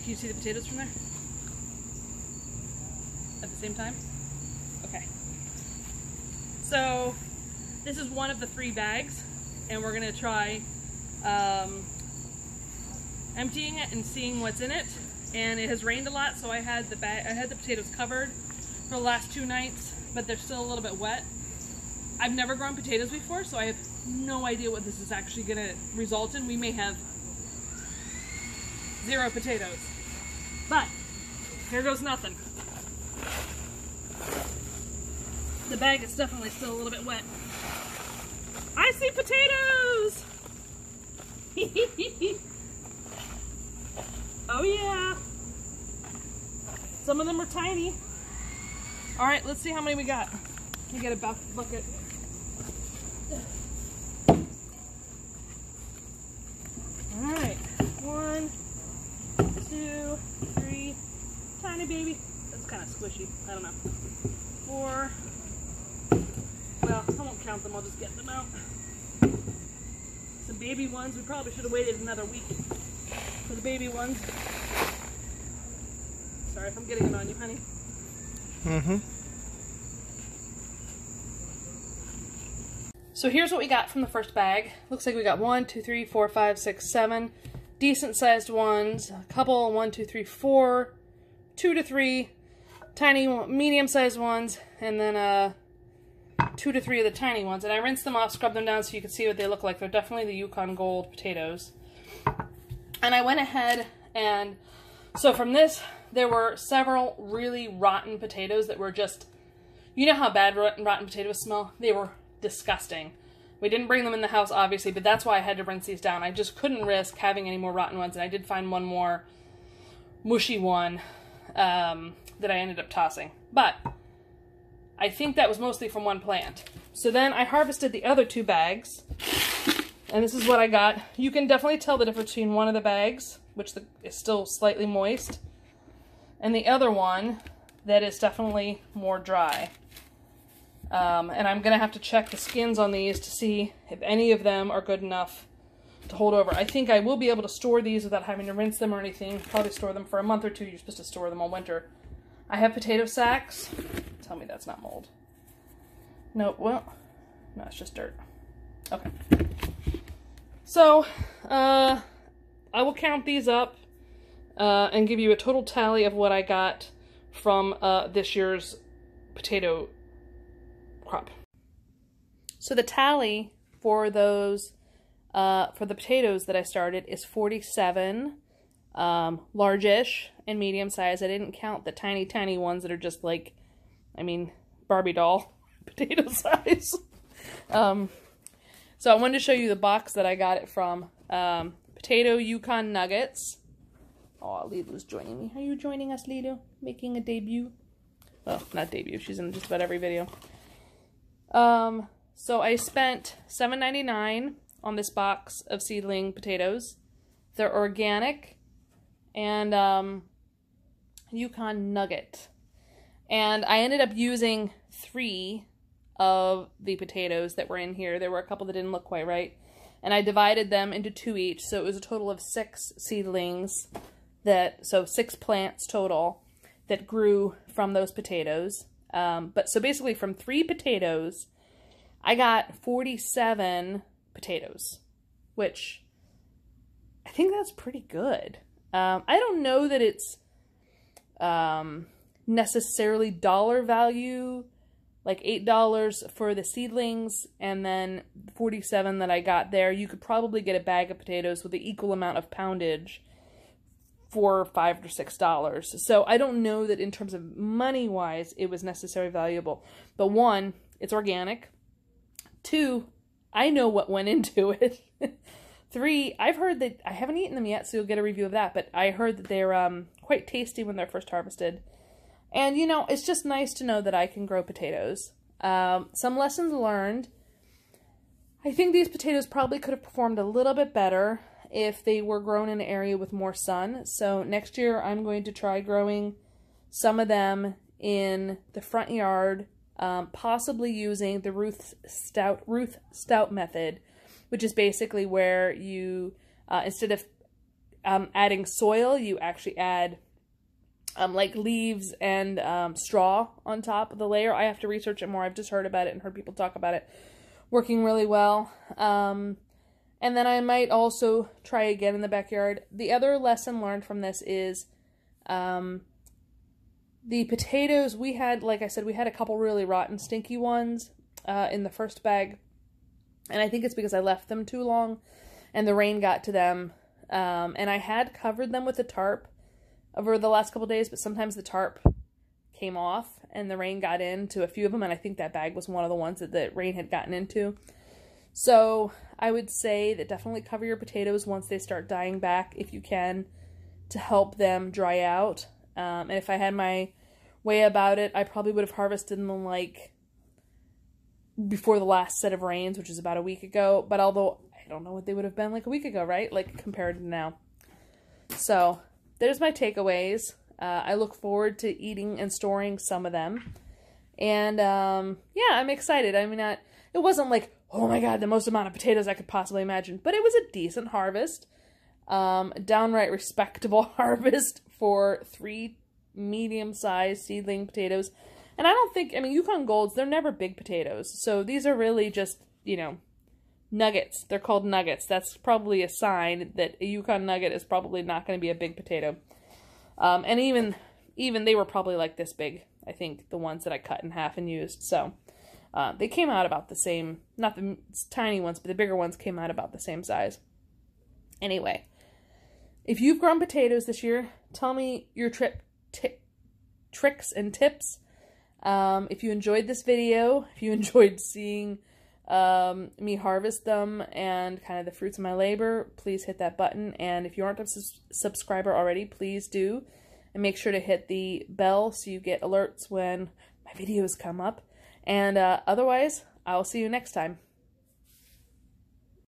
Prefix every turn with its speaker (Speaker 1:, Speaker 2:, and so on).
Speaker 1: Can you see the potatoes from there? At the same time? Okay. So this is one of the 3 bags, and we're gonna try emptying it and seeing what's in it. And it has rained a lot, so I had the potatoes covered for the last 2 nights, but they're still a little bit wet. I've never grown potatoes before, so I have no idea what this is actually gonna result in. We may have 0 potatoes, but here goes nothing. The bag is definitely still a little bit wet. I see potatoes! Oh yeah! Some of them are tiny. Alright, let's see how many we got. We get a bucket. Alright, 1, 2, 3, tiny baby. That's kind of squishy, I don't know. 4, well, I won't count them, I'll just get them out. Some baby ones, we probably should have waited another week for the baby ones. Sorry if I'm getting it on you, honey.
Speaker 2: Mm-hmm.
Speaker 1: So here's what we got from the first bag. Looks like we got 1, 2, 3, 4, 5, 6, 7 decent sized ones. A couple, 1, 2, 3, 4, 2 to 3 tiny, medium sized ones, and then 2 to 3 of the tiny ones. And I rinsed them off, scrubbed them down so you can see what they look like. They're definitely the Yukon Gold potatoes. And I went ahead and, so from this, there were several really rotten potatoes that were just, you know how bad rotten potatoes smell? They were disgusting. We didn't bring them in the house, obviously, but that's why I had to rinse these down. I just couldn't risk having any more rotten ones, and I did find one more mushy one that I ended up tossing. But I think that was mostly from one plant. So then I harvested the other 2 bags, and this is what I got. You can definitely tell the difference between one of the bags, which is still slightly moist, and the other one that is definitely more dry. And I'm going to have to check the skins on these to see if any of them are good enough to hold over. I think I will be able to store these without having to rinse them or anything. Probably store them for a month or 2. You're supposed to store them all winter. I have potato sacks. Tell me that's not mold. No, well, no, it's just dirt. Okay. So, I will count these up and give you a total tally of what I got from this year's potato crop. So the tally for those, for the potatoes that I started is 47, large-ish and medium size. I didn't count the tiny, tiny ones that are just like, I mean, Barbie doll potato size. So I wanted to show you the box that I got it from. Potato Yukon Nuggets. Oh, Lilu's joining me. Are you joining us, Lilu? Making a debut? Well, not debut. She's in just about every video. So I spent $7.99 on this box of seedling potatoes. They're organic and Yukon Nugget. And I ended up using 3 of the potatoes that were in here. There were a couple that didn't look quite right. And I divided them into 2 each, so it was a total of 6 seedlings, so 6 plants total that grew from those potatoes. So basically from 3 potatoes, I got 47 potatoes, which I think that's pretty good. I don't know that it's necessarily dollar value, like $8 for the seedlings, and then 47 that I got there. You could probably get a bag of potatoes with the equal amount of poundage for $5 or $6. So I don't know that in terms of money-wise it was necessarily valuable. But 1, it's organic. 2, I know what went into it. 3, I've heard that, I haven't eaten them yet, so you'll get a review of that, but I heard that they're quite tasty when they're first harvested. And, you know, it's just nice to know that I can grow potatoes. Some lessons learned. I think these potatoes probably could have performed a little bit better if they were grown in an area with more sun. So next year I'm going to try growing some of them in the front yard, possibly using the Ruth Stout method, which is basically where you, instead of adding soil, you actually add like leaves and straw on top of the layer. I have to research it more. I've just heard about it and heard people talk about it working really well. And then I might also try again in the backyard. The other lesson learned from this is the potatoes we had, like I said, we had a couple really rotten, stinky ones in the first bag. And I think it's because I left them too long and the rain got to them. And I had covered them with a tarp over the last couple days, but sometimes the tarp came off and the rain got into a few of them, and I think that bag was one of the ones that the rain had gotten into. So I would say that definitely cover your potatoes once they start dying back, if you can, to help them dry out. And if I had my way about it, I probably would have harvested them like before the last set of rains, which is about a week ago. But although I don't know what they would have been like a week ago, right? Like compared to now. So there's my takeaways. I look forward to eating and storing some of them. And yeah, I'm excited. I mean, it wasn't like, oh my God, the most amount of potatoes I could possibly imagine. But it was a decent harvest. Downright respectable harvest for 3 medium-sized seedling potatoes. And I don't think, I mean, Yukon Golds, they're never big potatoes. So these are really just, you know, nuggets. They're called nuggets. That's probably a sign that a Yukon nugget is probably not going to be a big potato. And even they were probably like this big, I think, the ones that I cut in half and used. So they came out about the same, not the tiny ones, but the bigger ones came out about the same size. Anyway, if you've grown potatoes this year, tell me your tricks and tips. If you enjoyed this video, if you enjoyed seeing me harvest them and kind of the fruits of my labor, please hit that button. And if you aren't a subscriber already, please do. And make sure to hit the bell so you get alerts when my videos come up. And otherwise, I'll see you next time.